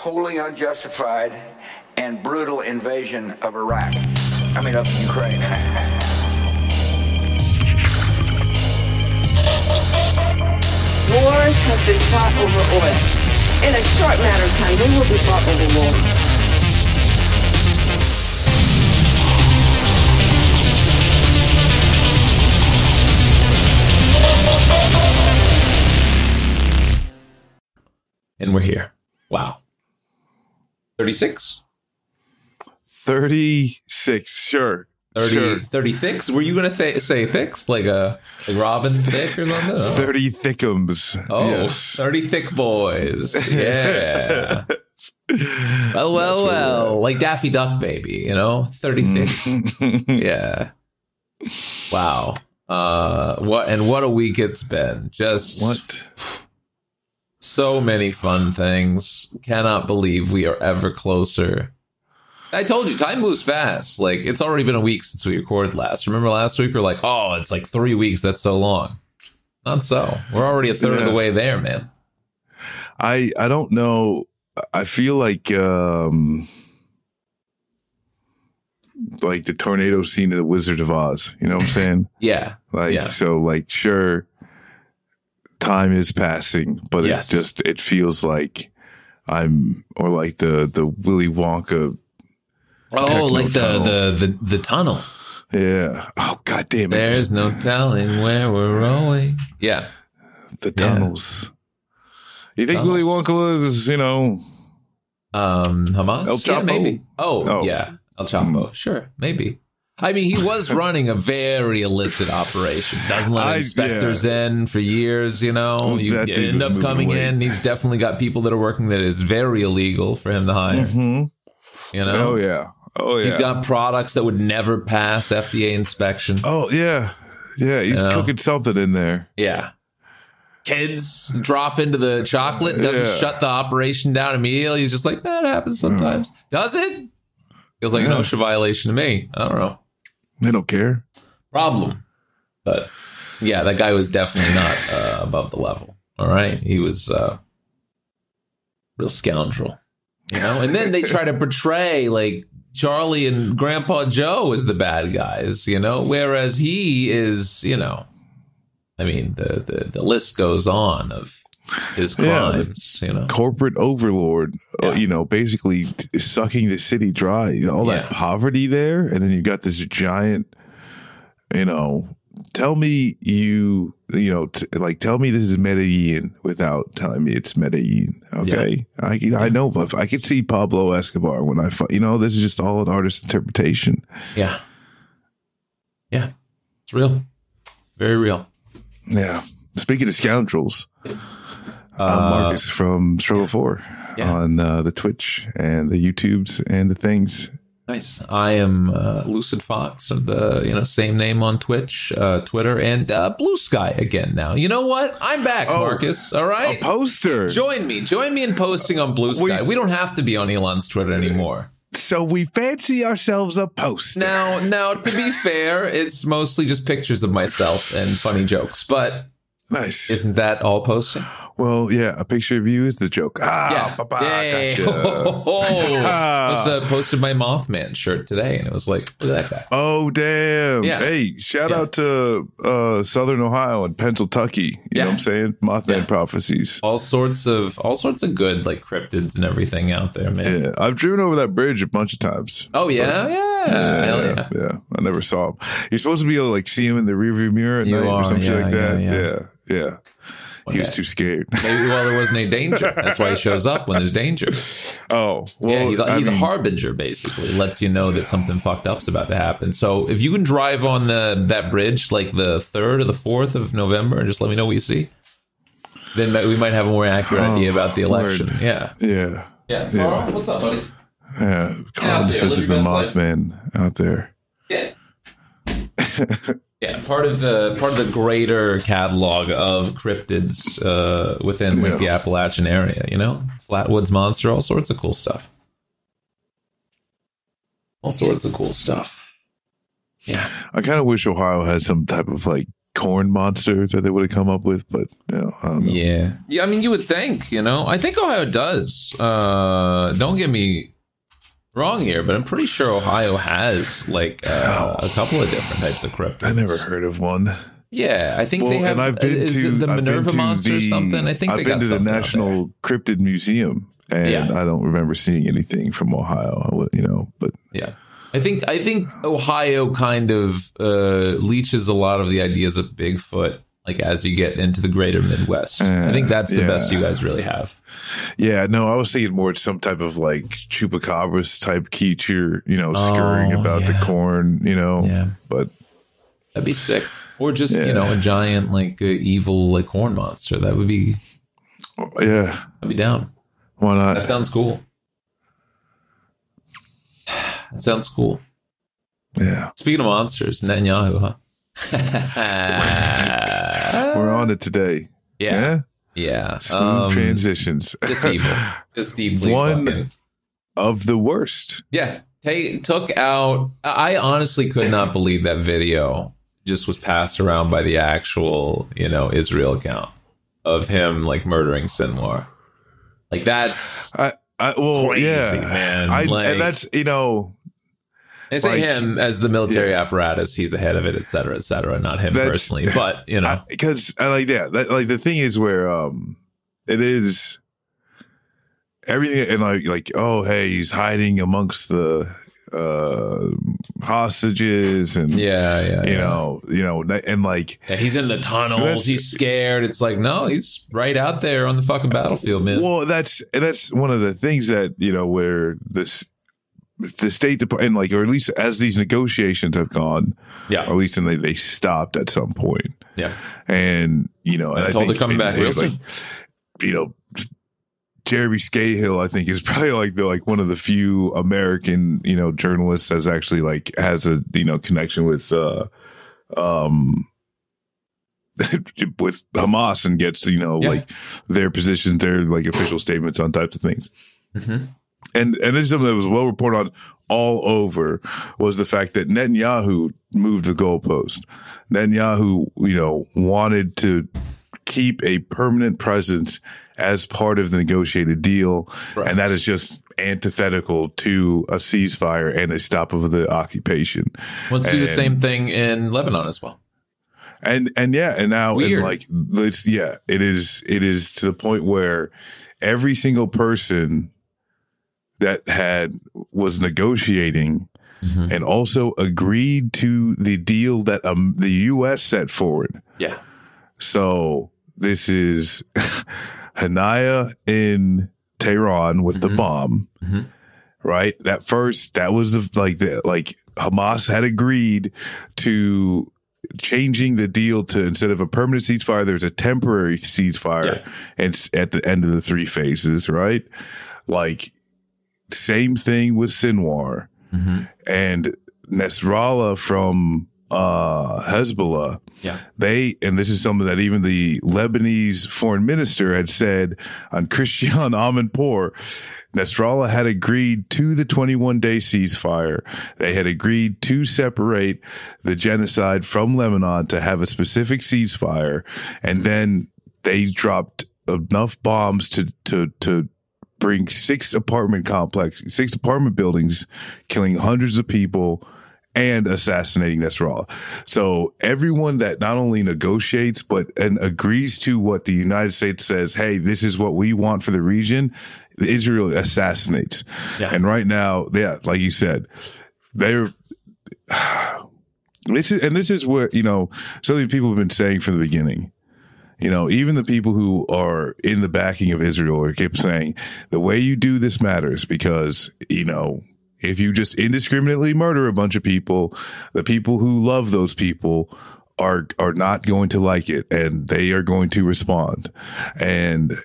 wholly unjustified and brutal invasion of Iraq. Of Ukraine. Wars have been fought over oil. In a short matter of time, they will be fought over wars. And we're here. Wow. 36? 36, sure. 30 thicks? Were you going to say thicks? Like Robin Thicke or something? Oh. 30 thickums. Oh, yes. 30 thick boys. Yeah. well. Like Daffy Duck, baby, 30 thick. Yeah. Wow. What a week it's been. Just what? So many fun things. Cannot believe we are ever closer. I told you, time moves fast. Like, it's already been a week since we recorded last. Remember last week? We're like, oh, it's like 3 weeks. That's so long. Not so. We're already a third of the way there, man. I don't know. I feel like the tornado scene of The Wizard of Oz. You know what I'm saying? Yeah. Sure, time is passing, but yes. it feels like or like the Willy Wonka. Oh, like the tunnel. Yeah. Oh, God damn it. There's no telling where we're rowing. Yeah. The tunnels. You think Willy Wonka was, Hamas? El Chapo? Yeah, maybe. Oh, yeah. El Chapo. Sure, maybe. I mean, he was running a very illicit operation. Doesn't let inspectors in for years, You end up coming in. He's definitely got people that are working that is very illegal for him to hire. Mm-hmm. Oh, yeah. He's got products that would never pass FDA inspection. Oh, yeah. Yeah, he's cooking something in there. Yeah. Kids drop into the chocolate, doesn't shut the operation down immediately. He's just like, that happens sometimes. Does it? Feels like an OSHA violation to me. I don't know. They don't care. Problem. But, yeah, that guy was definitely not above the level. All right? He was a real scoundrel. And then they try to portray, like, Charlie and Grandpa Joe as the bad guys, whereas he is, the list goes on of his crimes, Corporate overlord, basically sucking the city dry, all that poverty there. And then you got this giant, tell me tell me this is Medellin without telling me it's Medellin. Okay. Yeah. I know, but I could see Pablo Escobar when this is just all an artist's interpretation. Yeah. Yeah. It's real. Very real. Yeah. Speaking of scoundrels, Marcus from Struggle 4 on the Twitch and the YouTubes and the things. Nice. I am Lucid Fox of the same name on Twitch, Twitter, and Blue Sky again now. You know what? I'm back, Marcus. All right. A poster. Join me in posting on Blue Sky. We don't have to be on Elon's Twitter anymore. So we fancy ourselves a poster. Now, to be fair, it's mostly just pictures of myself and funny jokes, but nice. Isn't that all posting? Well, yeah, a picture of you is the joke. Gotcha. I posted my Mothman shirt today, and it was like, look at that guy. Oh, damn. Yeah. Hey, shout out to Southern Ohio and Pennsylvania. You know what I'm saying? Mothman prophecies. All sorts of good like cryptids and everything out there, man. Yeah, I've driven over that bridge a bunch of times. Oh, yeah? Yeah. I never saw him. You're supposed to be able to like see him in the rearview mirror at night or some shit like that. Yeah. He was too scared. Maybe there wasn't any danger. That's why he shows up when there's danger. Oh, well, he's a harbinger, basically. Lets you know that something fucked up's about to happen. So if you can drive on that bridge like the 3rd or the 4th of November and just let me know what you see, then we might have a more accurate idea about the election. Word. Yeah. Carl, what's up, buddy? Yeah, Carl just says he's the Mothman out there. Yeah. Yeah, part of the greater catalog of cryptids within the Appalachian area, Flatwoods Monster, all sorts of cool stuff. Yeah. I kind of wish Ohio had some type of like corn monster that they would have come up with, but I don't know. Yeah. I mean, you would think, I think Ohio does. Don't get me wrong here, but I'm pretty sure Ohio has like a couple of different types of cryptids. I never heard of one. Yeah, I think they have. And I've been to the Minerva monster or something? I think I've been to the National Cryptid Museum, and I don't remember seeing anything from Ohio. But yeah, I think Ohio kind of leeches a lot of the ideas of Bigfoot, like as you get into the greater Midwest. I think that's the best you guys really have. Yeah, no, I was thinking more some type of like chupacabras type creature, scurrying about the corn, but that'd be sick. Or just, a giant, like, evil, like, corn monster. That would be... Yeah. I'd be down. Why not? That sounds cool. That sounds cool. Yeah. Speaking of monsters, Netanyahu, huh? We're on it today. Yeah. Smooth transitions. Just evil. Just deeply One of the worst. Yeah. Took out... I honestly could not believe that video just was passed around by the actual, Israel account of him like murdering Sinwar. Like that's crazy, man. And that's they say him as the military apparatus. He's the head of it, et cetera, not him personally. But because I like that. Like the thing is where it is everything, and like oh hey, he's hiding amongst the hostages and and like he's in the tunnels, he's scared. It's like no, he's right out there on the fucking battlefield, man. Well, that's one of the things that where the State Department, like, or at least as these negotiations have gone, or at least they stopped at some point, and and I told think they're coming back real soon. Jeremy Scahill, I think, is probably like one of the few American, journalists that's actually like has a, connection with, with Hamas and gets, like their positions, their like official statements on types of things. Mm-hmm. And this is something that was well reported on all over, was the fact that Netanyahu moved the goalpost. Netanyahu, wanted to keep a permanent presence as part of the negotiated deal. Right. And that is just antithetical to a ceasefire and a stop of the occupation. Let's do the same thing in Lebanon as well. And now weird. It is to the point where every single person that was negotiating and also agreed to the deal that the U.S. set forward. Yeah. So this is Hanaya in Tehran with the bomb, right? That was like Hamas had agreed to changing the deal to, instead of a permanent ceasefire, there's a temporary ceasefire, and at the end of the 3 phases, right? Like same thing with Sinwar and Nasrallah from Hezbollah. Yeah. And this is something that even the Lebanese foreign minister had said on Christian Amanpour, Nasrallah had agreed to the 21-day ceasefire. They had agreed to separate the genocide from Lebanon, to have a specific ceasefire. And then they dropped enough bombs to bring 6 apartment buildings, killing hundreds of people and assassinating Nasrallah. So everyone that not only negotiates and agrees to what the United States says, hey, this is what we want for the region, Israel assassinates. Yeah. And right now, like you said, this is where, something people have been saying from the beginning. Even the people who are in the backing of Israel keep saying the way you do this matters, because, if you just indiscriminately murder a bunch of people, the people who love those people are not going to like it, and they are going to respond. And,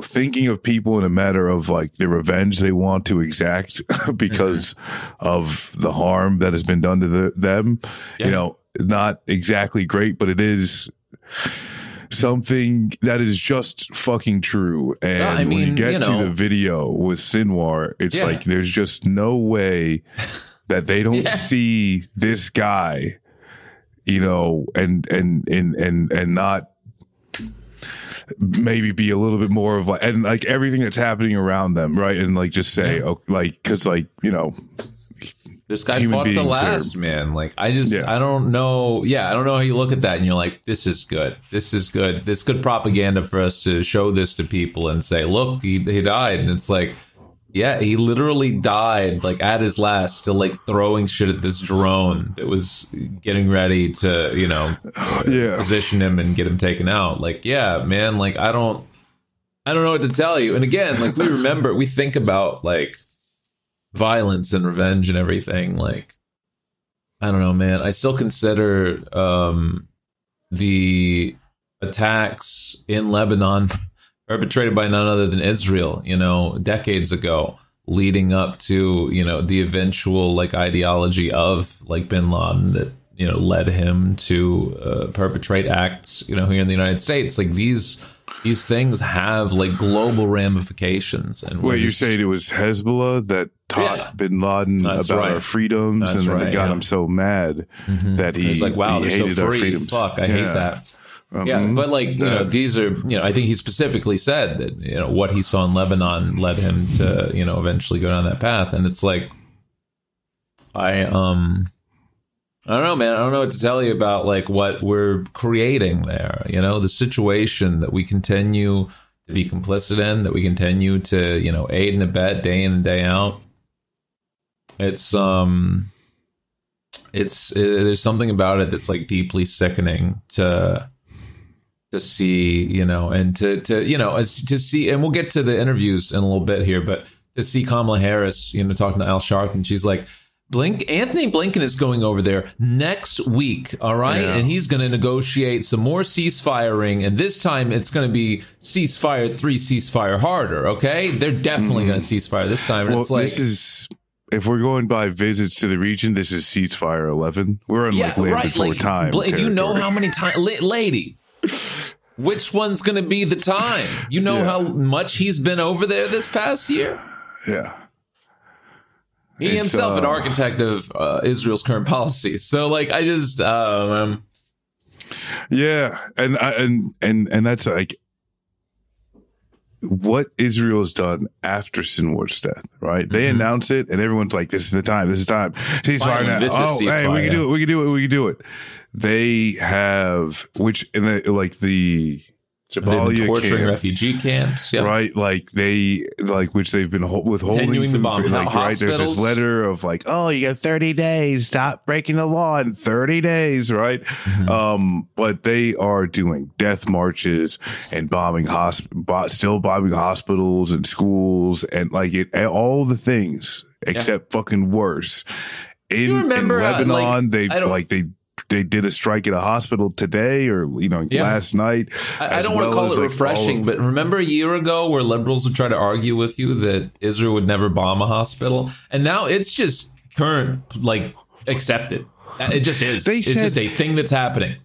thinking of people in a matter of like the revenge they want to exact because of the harm that has been done to them, not exactly great, but it is something that is just fucking true. And when you get to the video with Sinwar, it's like there's just no way that they don't see this guy and not maybe be a little bit more of like, and like everything that's happening around them, right? And like just say, because this guy fought to last, man. Like, I don't know. Yeah, I don't know how you look at that and you're like, this is good. This is good. This good propaganda for us to show this to people and say, look, he died. And it's like, yeah, he literally died like at his last, still like throwing shit at this drone that was getting ready to, position him and get him taken out. Like, yeah, man, like I don't know what to tell you. And again, like we think about like violence and revenge and everything. Like, I don't know, man. I still consider the attacks in Lebanon perpetrated by none other than Israel, decades ago, leading up to, the eventual like ideology of like bin Laden that, led him to perpetrate acts, here in the United States. Like these things have like global ramifications. And wait, you're saying it was Hezbollah that taught bin Laden about our freedoms, and then it got him so mad that he's like, wow, they're so free. Fuck, I hate that. But like, these are, I think he specifically said that, what he saw in Lebanon led him to, eventually go down that path. And it's like, I don't know, man. I don't know what to tell you about like what we're creating there. The situation that we continue to be complicit in, that we continue to, aid and abet day in and day out. It's there's something about it that's like deeply sickening to see, and to see, and we'll get to the interviews in a little bit here, but to see Kamala Harris, talking to Al Sharpton, she's like, Anthony Blinken is going over there next week, all right? Yeah. And he's going to negotiate some more ceasefiring, and this time it's going to be ceasefire 3, ceasefire harder, okay? They're definitely going to ceasefire this time. And it's like, this is, if we're going by visits to the region, this is ceasefire 11. We're on like land before like, time. You know how many times, lady, which one's going to be the time? You know how much he's been over there this past year? Yeah. He himself an architect of Israel's current policies. So like, I just, yeah. And that's like what Israel's done after Sinwar's death, right? They announce it and everyone's like, this is the time. Ceasefire now. Hey, we can do it. They have, which in the, like the Jabalia torturing camp, refugee camps, right? Like they, like which they've been withholding continuing to bomb like, right? There's this letter of like, oh, you got 30 days. Stop breaking the law in 30 days, right? But they are doing death marches and still bombing hospitals and schools and like all the things except fucking worse. In Lebanon, they did a strike at a hospital today or, last night. I don't want to call it refreshing, but remember a year ago where liberals would try to argue with you that Israel would never bomb a hospital? And now it's just accepted. It just is. It's just a thing that's happening.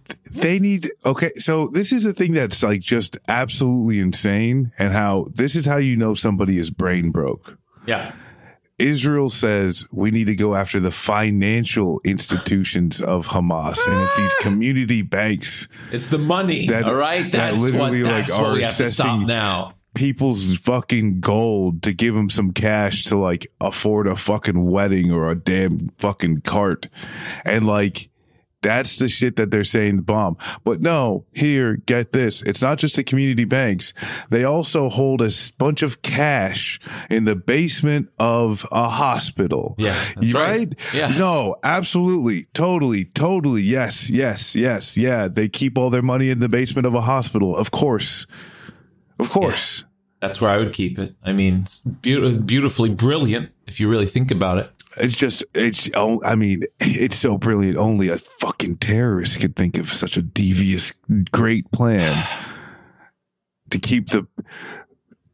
So this is a thing that's like just absolutely insane, and this is how you know somebody is brain broke. Yeah. Israel says we need to go after the financial institutions of Hamas, and it's these community banks. It's the money, all right? That's what we have to stop now. People's fucking gold to give them some cash to like afford a fucking wedding or a damn fucking cart, and like. That's the shit that they're saying to bomb. But no, here, get this. It's not just the community banks. They also hold a bunch of cash in the basement of a hospital. Yeah. That's right? Yeah. No, absolutely. Totally. Yes. Yeah. They keep all their money in the basement of a hospital. Of course. Yeah. That's where I would keep it. I mean, it's beautifully brilliant if you really think about it. It's so brilliant. Only a fucking terrorist could think of such a devious, great plan to keep the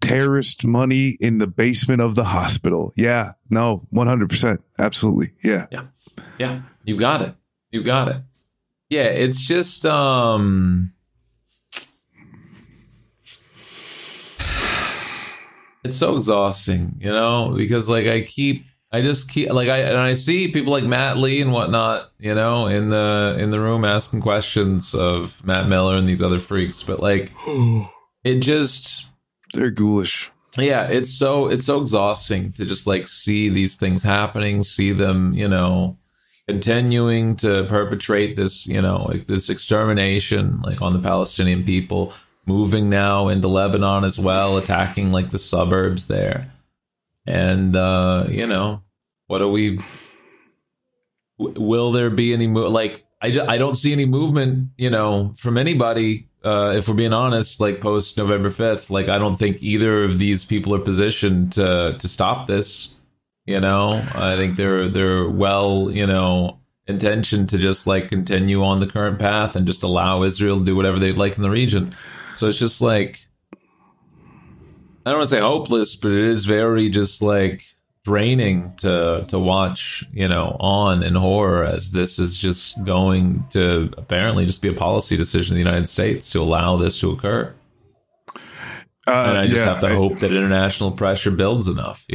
terrorist money in the basement of the hospital. Yeah, no, 100%. Absolutely. Yeah. You got it. Yeah. It's just, it's so exhausting, because like I keep I just keep I see people like Matt Lee and whatnot, in the room asking questions of Matt Miller and these other freaks, but like it just, they're ghoulish. Yeah, it's so exhausting to just like see these things happening, see them, continuing to perpetrate this, like this extermination like on the Palestinian people, moving now into Lebanon as well, attacking like the suburbs there. And, what do we, will there be any, I don't see any movement, from anybody, if we're being honest, like post November 5th, like, I don't think either of these people are positioned to stop this, I think they're well, intentioned to just like continue on the current path and just allow Israel to do whatever they'd like in the region. So it's just like, I don't want to say hopeless, but it is very just like draining to watch, on in horror as this is just going to apparently just be a policy decision in the United States to allow this to occur. And I just have to hope that international pressure builds enough,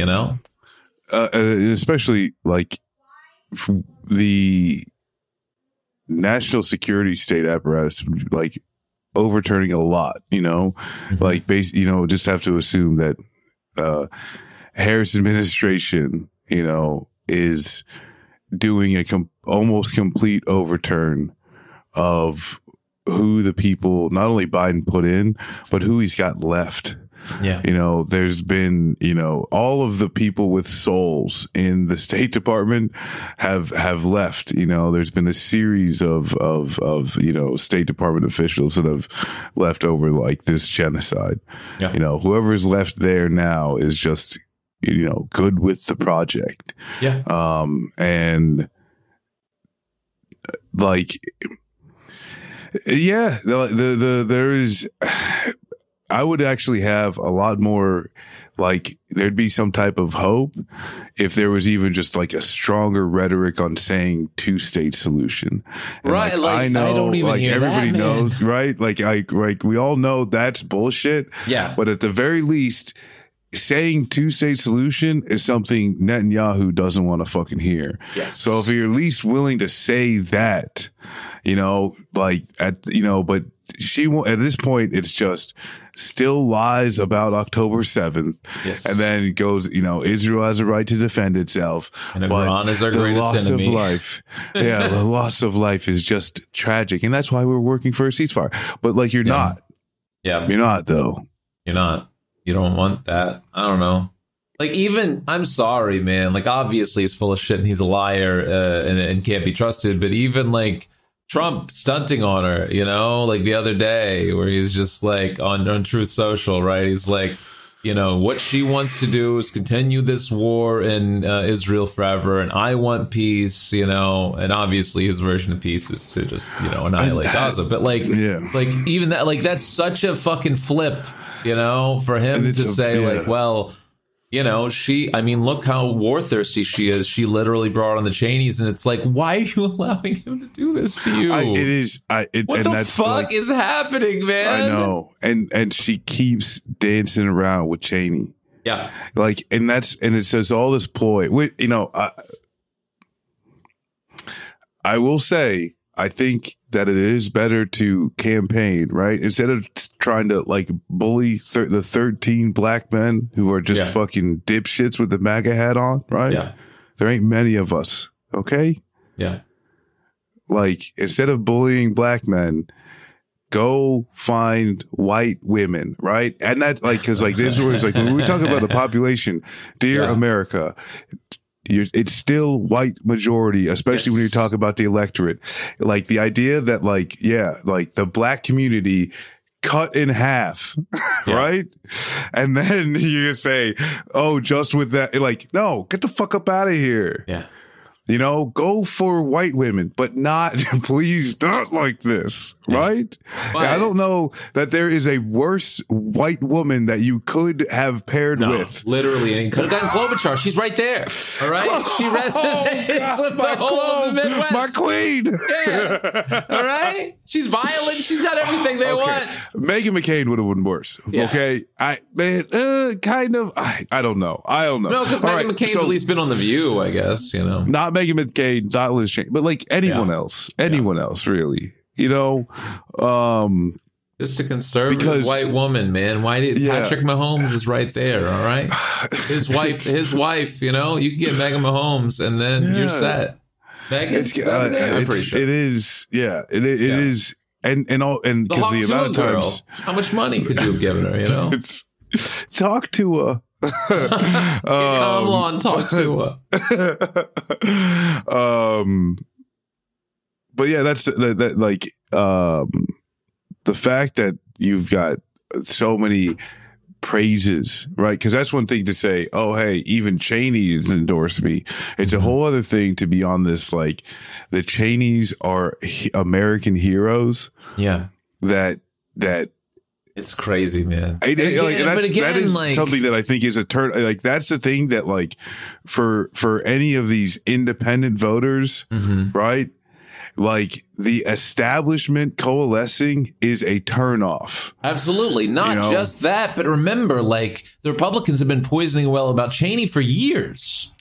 especially like the national security state apparatus, like overturning a lot, like just have to assume that Harris administration, is doing a almost complete overturn of who the people, not only Biden put in, but who he's got left. Yeah. There's been, all of the people with souls in the State Department have left. There's been a series of State Department officials that have left over like this genocide. Yeah. Whoever's left there now is just, good with the project. Yeah. And like, yeah, there is, I would actually have a lot more, like, there'd be some type of hope if there was even just like a stronger rhetoric on saying two-state solution. And right. Like, I know, I don't even hear everybody that, knows, right? Like we all know that's bullshit. Yeah. But at the very least, saying two-state solution is something Netanyahu doesn't want to fucking hear. Yes. So if you're at least willing to say that, but she won't, at this point, it's just still lies about October 7th. Yes. And then it goes, Israel has a right to defend itself. And Iran is our greatest enemy. The loss of life. Yeah. The loss of life is just tragic. And that's why we're working for a ceasefire. But like, you're not. Yeah. You're not, though. You're not. You don't want that. I don't know. Like, even, I'm sorry, man. Like, obviously he's full of shit and he's a liar and can't be trusted. But even like Trump stunting on her, like the other day where he's just like on Truth Social, right? He's like, what she wants to do is continue this war in Israel forever. And I want peace, and obviously his version of peace is to just, annihilate Gaza. But like, like even that, like, that's such a fucking flip, for him to say like, well, look how war-thirsty she is. She literally brought on the Cheneys, and it's like, why are you allowing him to do this to you? What the fuck is happening, man? I know. And she keeps dancing around with Cheney. Yeah. Like, and it says all this ploy. I will say, I think that it is better to campaign, right? Instead of trying to like bully the 13 black men who are just fucking dipshits with the MAGA hat on, right? Yeah. There ain't many of us, okay? Yeah. Like, instead of bullying black men, go find white women, right? And that, like, because like this is where it's like, when we talk about the population, dear America, it's still white majority, especially when you talk about the electorate. Like, the idea that like, like the black community cut in half, right? And then you say, oh, just with that, like, no, get the fuck up out of here. Yeah. You know, go for white women, but not, please, not like this, right? But I don't know that there is a worse white woman that you could have paired with. Literally, and he could have gotten Klobuchar. She's right there. All right, she resonates with the whole of the Midwest. My queen. Yeah. All right, she's violent. She's got everything they want. Meghan McCain would have been worse. Yeah. Okay, kind of. I don't know. No, because Meghan McCain's at least been on The View, I guess. You know, not Meghan McCain, not Liz Cheney, but like anyone else, really. You know, just a conservative white woman, man. Why did Patrick Mahomes is right there? All right, his wife. You know, you can get Meghan Mahomes, and then you're set. Meghan, I'm pretty sure it is. Yeah, it is. And because the amount of times, how much money could you have given her? You know, talk to her. Kamala and talk to her. But yeah, that's that like the fact that you've got so many praises, right? Because that's one thing to say, oh, hey, even Cheney has endorsed me. It's a whole other thing to be on this, like, the Cheneys are American heroes. Yeah. That it's crazy, man. That is something that I think is a turn. Like, that's the thing that, like, for any of these independent voters, right? Like, the establishment coalescing is a turnoff. Absolutely. Not just that, but remember, like, the Republicans have been poisoning the well about Cheney for years.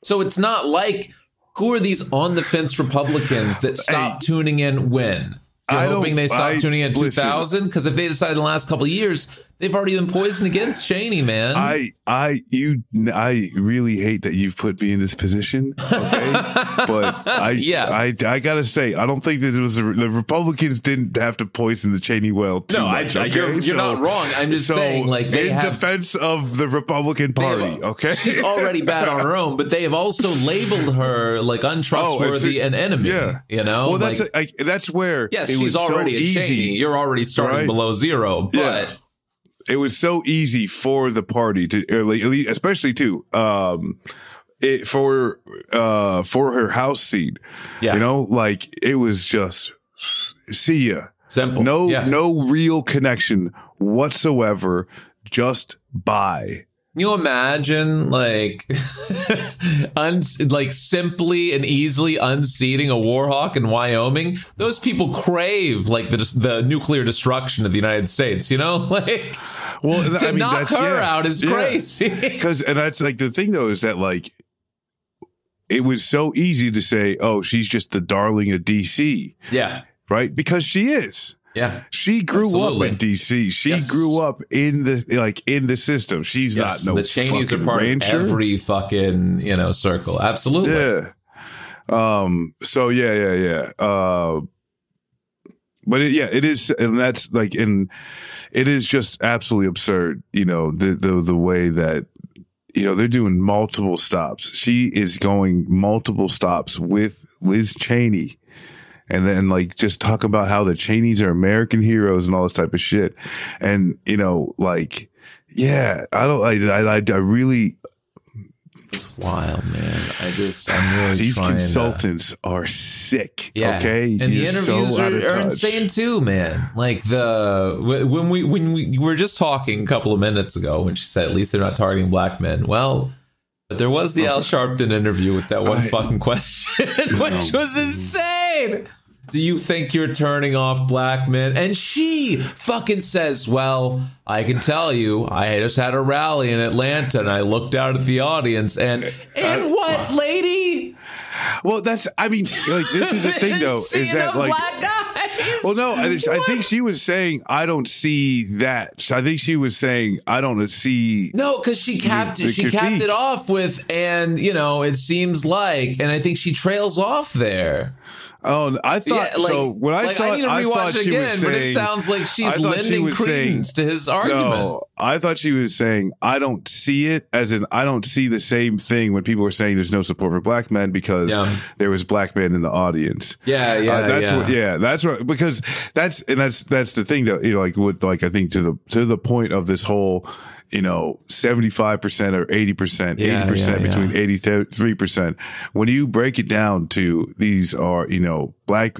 So it's not like, who are these on the fence Republicans that stop tuning in when? You're hoping they stop tuning in 2000? Because if they decided in the last couple of years, they've already been poisoned against Cheney, man. I really hate that you've put me in this position. Okay, but I gotta say, I don't think that it was the Republicans didn't have to poison the Cheney well too much. You're not wrong. I'm just saying, like, they have defense of the Republican Party. Okay, she's already bad on her own, but they have also labeled her like untrustworthy and enemy. Yeah, you know. Well, that's where she's already a Cheney. You're already starting below zero, but. It was so easy for the party to, especially too, for her House seat. Yeah. You know, like, it was just see ya. Simple. No real connection whatsoever. Just bye. Can you imagine, like, like simply and easily unseating a warhawk in Wyoming? Those people crave, like, the nuclear destruction of the United States, you know? Like, to knock her out is crazy. And that's, like, the thing, though, is that, like, it was so easy to say, oh, she's just the darling of D.C. Yeah. Right? Because she is. Yeah, she grew up in D.C. She grew up in the system. She's not the Cheneys are part rancher. Of every fucking circle. Absolutely. Yeah. So yeah. But it is, and that's like, and it is just absolutely absurd. You know, the way that, you know, they're doing multiple stops. She is going multiple stops with Liz Cheney. And then, like, just talk about how the Cheneys are American heroes and all this type of shit. And, you know, like, yeah, I really. It's wild, man. I'm really these consultants are sick. Yeah. Okay. And the interviews are insane too, man. Like, when we were just talking a couple of minutes ago when she said, at least they're not targeting black men. Well, but there was the Al Sharpton interview with that one fucking question, which was insane. Do you think you're turning off black men? And she fucking says, well, I can tell you, I just had a rally in Atlanta and I looked out at the audience and what, lady? Well, this is the thing, though, is that, like, black guys. Well, no, I think she was saying, I don't see that. I think she was saying, I don't see. No, because she capped it off with, and, you know, it seems like, and I think she trails off there. Oh, I thought so. When I saw it, I thought she was saying, but it sounds like she's lending credence to his argument. No, I thought she was saying, I don't see it, as in, I don't see the same thing when people were saying there's no support for black men because there was black men in the audience. That's right. Because that's the thing, though. You know, like, I think to the point of this whole, 75% or 80%, 80% between 83%. When you break it down to these are, black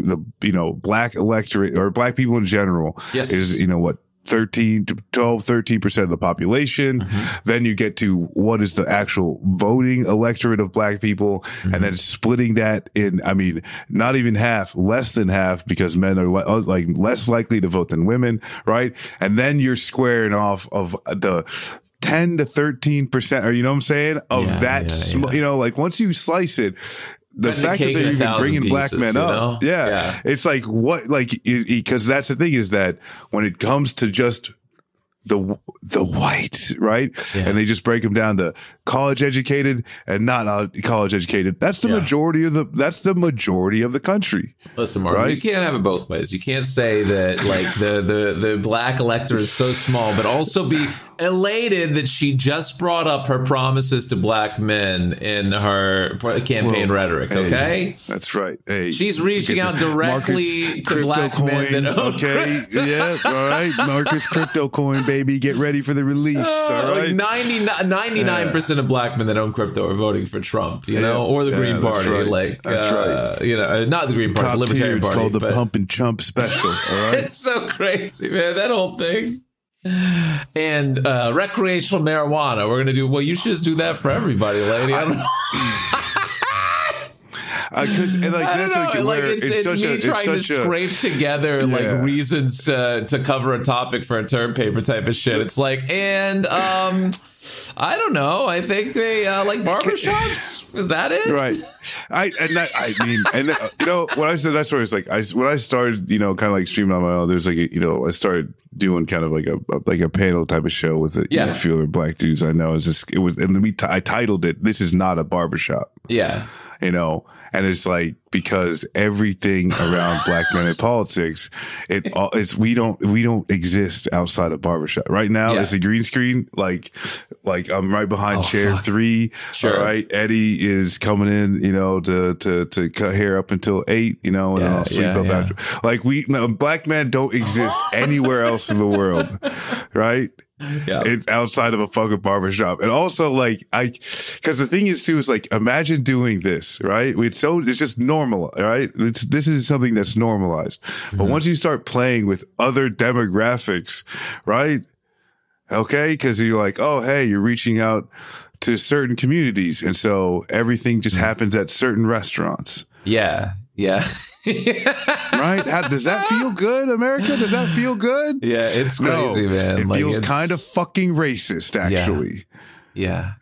electorate or black people in general is, 13% of the population. Then you get to what is the actual voting electorate of black people, and then splitting that in, not even half, less than half, because men are less likely to vote than women, right? And then you're squaring off of the 10 to 13%, or what I'm saying, of once you slice it, the fact that they're even bringing black men up, it's like what, because that's the thing, is that when it comes to just the white, right? Yeah. And they just break them down to college educated and not college educated. That's the majority of the country. Listen, Mark, right? You can't have it both ways. You can't say that the black electorate is so small, but also be elated that she just brought up her promises to black men in her campaign rhetoric. Okay, that's right. Hey, she's reaching out directly to black men. Okay, yeah, all right. Marcus crypto coin, baby, get ready for the release. All right, 99% of black men that own crypto are voting for Trump, or the Green Party. Right. That's right. Not the Green Party, the Libertarian Party. It's called the Pump and Chump Special. All right, it's so crazy, man. That whole thing. And recreational marijuana, we're gonna do. Well, you should just do that for everybody, lady. I don't know. Because it's me trying to scrape together reasons to cover a topic for a term paper type of shit. It's like, and I don't know. I think they like barbershops. Is that it? Right. When I said that story, it's like when I started, kind of like streaming on my own. There's I started doing kind of like a panel type of show with a few other black dudes I know. I titled it, "This is not a barbershop." Yeah. And it's like, because everything around black men in politics, we don't exist outside of barbershop. Right now, it's a green screen. Like I'm right behind chair 3. Sure. All right. Eddie is coming in, to cut hair up until 8, and then I'll sleep up after. Like black men don't exist anywhere else in the world. Right. Yeah. It's outside of a fucking barbershop. And also because the thing is too, is imagine doing this, right? It's just normal, right? This is something that's normalized. But once you start playing with other demographics, right? Okay. Cause you're like, oh, hey, you're reaching out to certain communities. And so everything just happens at certain restaurants. Yeah. Yeah. Right? Does that feel good, America? Does that feel good? Yeah, it's crazy, man. It feels kind of fucking racist, actually. Yeah.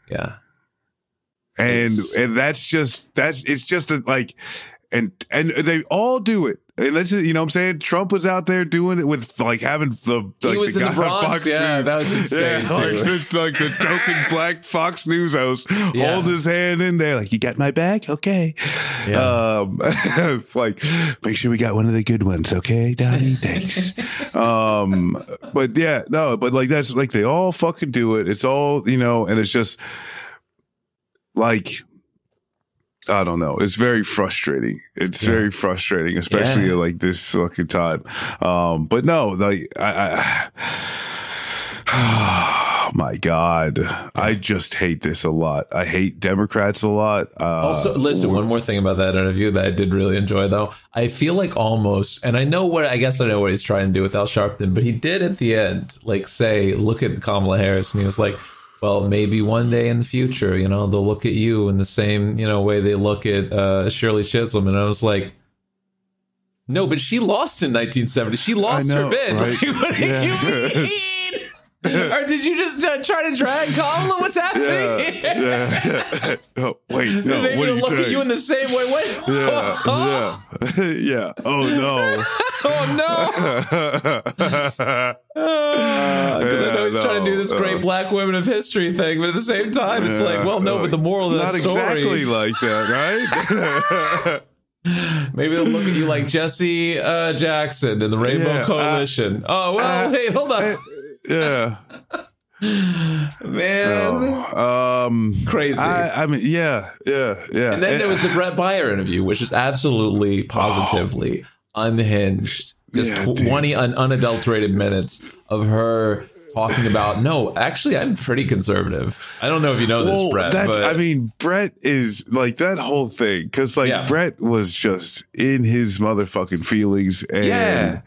And it's just and they all do it. And this is, what I'm saying? Trump was out there doing it with having he was in the Bronx. Fox News. That was insane. The token black Fox News host holding his hand in there, you got my back? Okay. Yeah. Make sure we got one of the good ones, okay, Donnie? Thanks. But that's they all fucking do it. It's all, and it's just I don't know. It's very frustrating. It's very frustrating, especially at this fucking time. But no, oh my God. I just hate this a lot. I hate Democrats a lot. Also, listen, one more thing about that interview that I did really enjoy, though. I feel almost, and I know what he's trying to do with Al Sharpton, but he did at the end, say, look at Kamala Harris. And he was like, well, maybe one day in the future, they'll look at you in the same, way they look at Shirley Chisholm. And I was like, no, but she lost in 1970. She lost her bid. Right? What do you mean? Or did you just try to drag Kamala? What's happening here? Yeah. Oh, wait, no. They're going to look at you in the same way. What? Yeah. Oh, no. Because I know he's trying to do this great Black Women of History thing, but at the same time, it's but the moral of that story. Not exactly like that, right? Maybe they'll look at you like Jesse Jackson and the Rainbow Coalition. Hey, hold on. Yeah. Man. Crazy. Yeah. And then there was the Brett Baier interview, which is absolutely positively unhinged. Just 20 unadulterated minutes of her talking about, no, actually, I'm pretty conservative. I don't know if you know this, Brett. I mean, Brett is like that whole thing because Brett was just in his motherfucking feelings and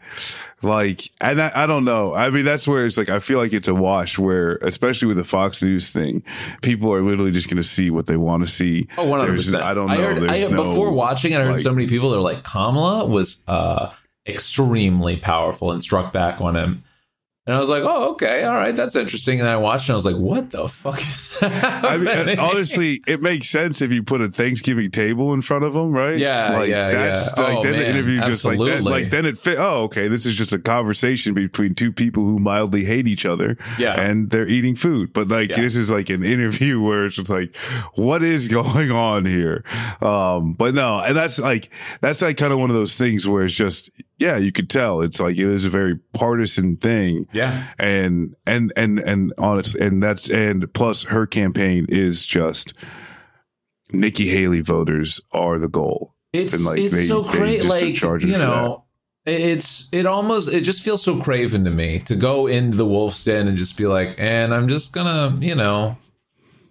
and I don't know. I mean, that's where it's like I feel like it's a wash where, especially with the Fox News thing, people are literally just going to see what they want to see. Oh, 100%. I don't know. Before watching it, I heard so many people that were like, Kamala was extremely powerful and struck back on him. And I was like, oh, okay, all right, that's interesting. And I watched it and I was like, what the fuck is that? I mean, honestly, it makes sense if you put a Thanksgiving table in front of them, right? Yeah, that's like, then the interview just absolutely. like that. Like, then it fit. Oh, okay, this is just a conversation between two people who mildly hate each other and they're eating food. But this is like an interview where it's just like, what is going on here? But no, and that's like kind of one of those things where it's just, you could tell it's like it is a very partisan thing. Yeah. And honestly, and plus her campaign is just Nikki Haley voters are the goal. It's so crazy. Like, you know, it just feels so craven to me to go into the wolf's den and just be like, and I'm just gonna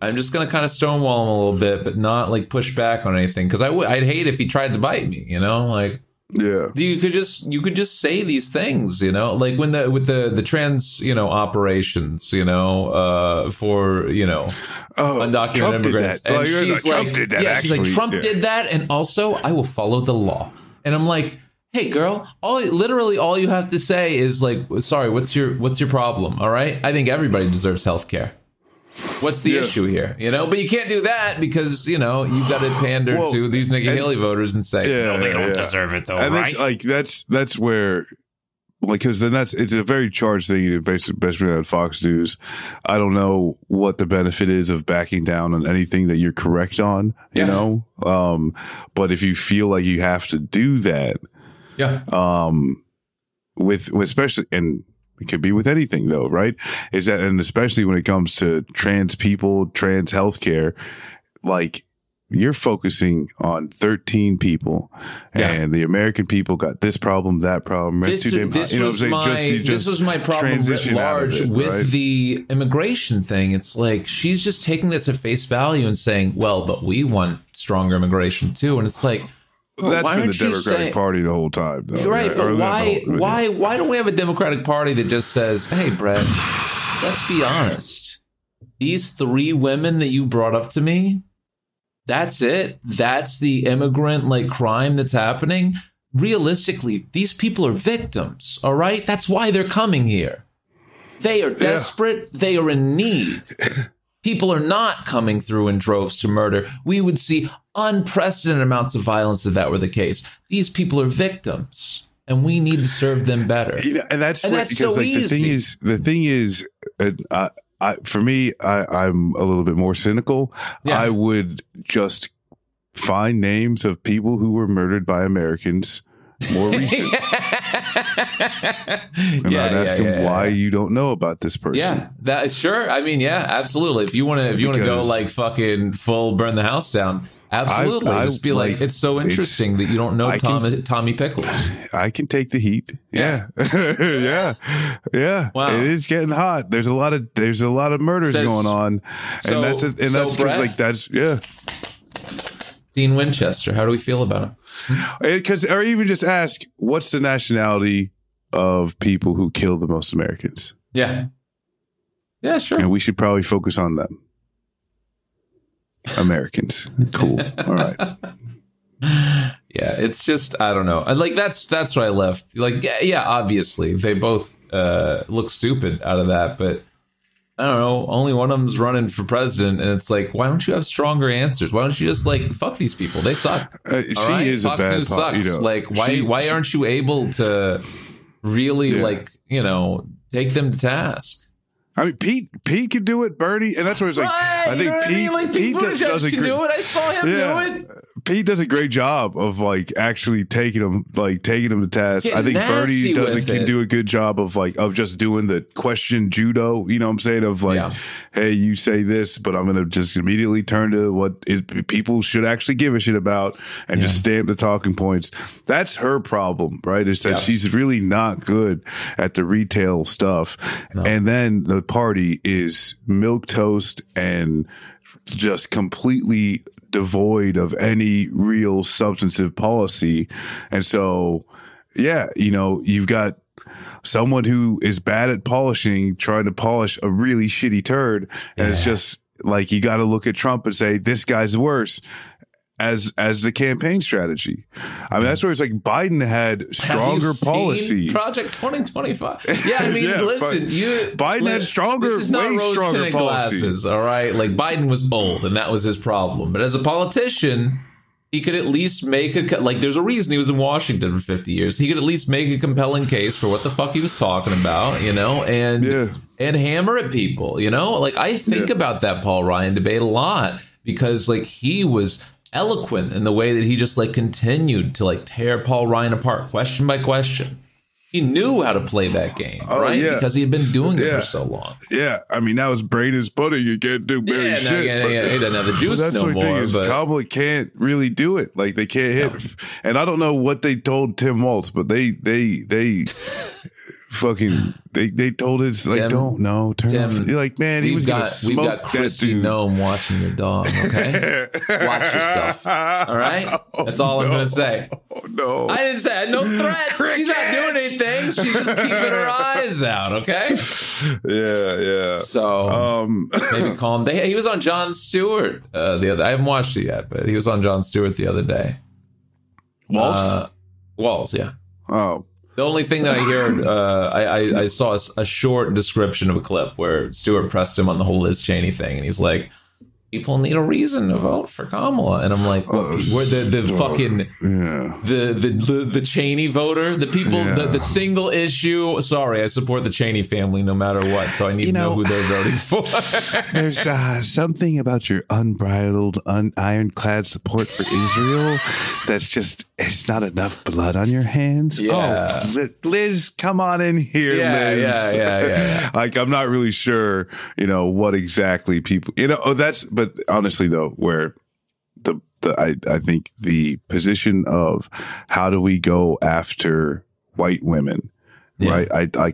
kind of stonewall him a little bit, but not like push back on anything. Cause I'd hate if he tried to bite me, you know, like, yeah, you could just say these things, you know, like when with the trans, you know, operations, you know, for, you know, undocumented Trump immigrants. Did that. And she's like, she's like, Trump did that. And also I will follow the law. And I'm like, hey girl, all you have to say is like, sorry, what's your problem? All right. I think everybody deserves health care. What's the issue here? You know, but you can't do that because, you know, you've got to pander to these Nikki Haley voters and say, no, they don't deserve it though, and right? That's where, like, because then it's a very charged thing, especially on Fox News. I don't know what the benefit is of backing down on anything that you're correct on, you know? But if you feel like you have to do that, with especially, and it could be with anything though, right? Is that, and especially when it comes to trans people, trans healthcare, like you're focusing on 13 people and the American people got this problem, that problem. This was my problem writ large with the immigration thing. It's like, she's just taking this at face value and saying, well, but we want stronger immigration too. And it's like, well, that's been the Democratic Party the whole time, though. Right, but why don't we have a Democratic Party that just says, hey, Brett, let's be honest. These 3 women that you brought up to me, that's it. That's the immigrant like crime that's happening. Realistically, these people are victims, all right? That's why they're coming here. They are desperate. They are in need. People are not coming through in droves to murder. We would see unprecedented amounts of violence if that were the case. These people are victims, and we need to serve them better. You know, and that's because so like, easy. The thing is, for me, I'm a little bit more cynical. Yeah. I would just find names of people who were murdered by Americans more recent. And I'd ask them why you don't know about this person. Yeah, that sure. I mean, yeah, absolutely. If you want to go like fucking full burn the house down, absolutely. Just be like, it's so interesting that you don't know Tommy Pickles. I can take the heat. Yeah. Yeah. Wow. It is getting hot. There's a lot of murders going on. And that's because like that's Dean Winchester, how do we feel about him? Or even just ask, what's the nationality of people who kill the most Americans? Yeah, sure. And we should probably focus on them. Americans. Cool. All right. Yeah, it's just, I don't know. Like, that's what I left. Like, yeah, obviously, they both look stupid out of that, but I don't know, only one of them's running for president, and it's like, why don't you have stronger answers? Why don't you just like fuck these people? They suck. She is Fox a bad News sucks. You know, like, why aren't you able to really like, you know, take them to task? I mean, Pete could do it, Bernie, and that's what it's like. Right, I think Pete does a can do it. I saw him do it. Pete does a great job of like actually taking him to task. Getting I think Bernie can do a good job of just doing the question judo. You know what I'm saying? Of like, hey, you say this, but I'm going to just immediately turn to what people should actually give a shit about and just stamp the talking points. That's her problem, right? Is that she's really not good at the retail stuff. No. And then the party is milquetoast and just completely devoid of any real substantive policy. And so, you've got someone who is bad at polishing, trying to polish a really shitty turd. And it's just like, you got to look at Trump and say, this guy's worse. As the campaign strategy. I mean, that's where it's like Biden had stronger policy. Project 2025. Yeah, I mean, listen, Biden had stronger, this is not way stronger policy. Glasses, all right? Like, Biden was old, and that was his problem. But as a politician, he could at least make there's a reason he was in Washington for 50 years. He could at least make a compelling case for what the fuck he was talking about, and hammer at people, Like, I think about that Paul Ryan debate a lot because, like, he was eloquent in the way that he just continued to tear Paul Ryan apart question by question. He knew how to play that game, right? Yeah. Because he had been doing it for so long. Yeah, I mean, now his brain is pudding. You can't do shit. He doesn't have the juice no more. That's the thing is, Kamala can't really do it. Like, they can't hit. And I don't know what they told Tim Walz, but they fucking they told us turn off. Like, man, he was gonna smoke. We've got Christy Nome watching your dog. Okay, watch yourself. All right, that's all I'm gonna say. Oh no, I didn't say no threat. She's not doing anything. She's just keeping her eyes out. Okay. Yeah. So maybe calm. He was on Jon Stewart the other. I haven't watched it yet, but he was on Jon Stewart the other day. Walz, yeah. Oh. The only thing that I heard, I saw a short description of a clip where Stewart pressed him on the whole Liz Cheney thing, and he's like, people need a reason to vote for Kamala. And I'm like, we're the Cheney voter, the people, the single issue. Sorry, I support the Cheney family no matter what. So I need to know who they're voting for. There's something about your unbridled, ironclad support for Israel that's just, it's not enough blood on your hands. Yeah. Oh, Liz, come on in here, Liz. Yeah. Like, I'm not really sure, what exactly people, but honestly though, where I think the position of how do we go after white women, right? I think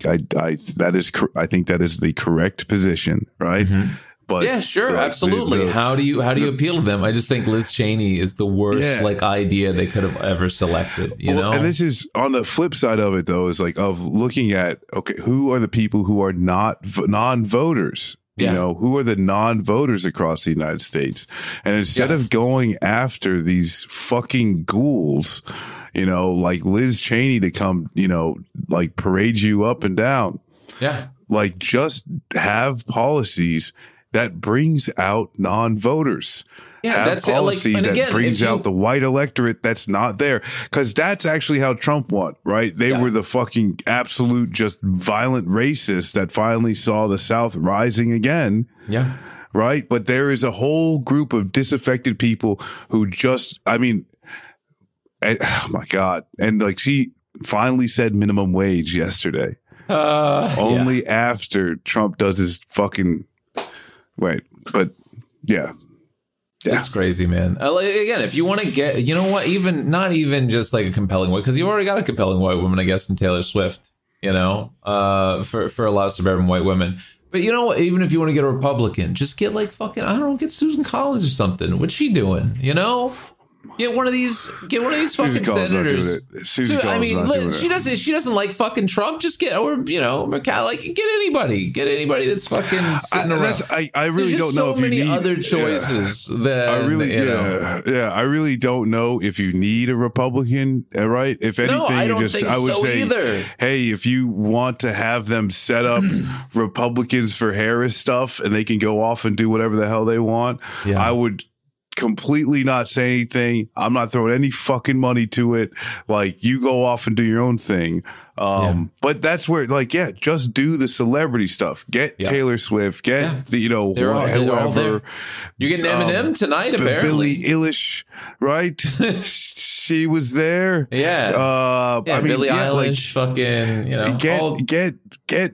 that is the correct position, right? Mm-hmm. But yeah, sure, absolutely. How do you appeal to them? I just think Liz Cheney is the worst idea they could have ever selected. You know, and this is on the flip side of it though, is of looking at who are the people who are not non-voters. Who are the non-voters across the United States? And instead of going after these fucking ghouls, like Liz Cheney to come, parade you up and down. Yeah. Just have policies that brings out non-voters. Yeah, that's policy that brings out the white electorate that's not there. Because that's actually how Trump won, right? They were the fucking absolute just violent racists that finally saw the South rising again. Yeah. Right? But there is a whole group of disaffected people who oh my God. And she finally said minimum wage yesterday. Only after Trump does his fucking... It's crazy, man. Again, if you want to get, not even just a compelling white, because you already got a compelling white woman, I guess, in Taylor Swift, for a lot of suburban white women. But even if you want to get a Republican, just get get Susan Collins or something. What's she doing? Get one of these fucking senators. She doesn't like fucking Trump. Just get get anybody that's fucking sitting around. I really don't know if you need so many other choices. I really don't know if you need a Republican. Right? If anything, I would say either. Hey, if you want to have them set up Republicans for Harris stuff and they can go off and do whatever the hell they want, I would completely not say anything. I'm not throwing any fucking money to it. Like, you go off and do your own thing. But that's where, like, just do the celebrity stuff. Get Taylor Swift. Get the, they're all whoever. there. You're getting Eminem tonight, apparently. Billie Eilish, right? She was there. I mean, Billie Eilish,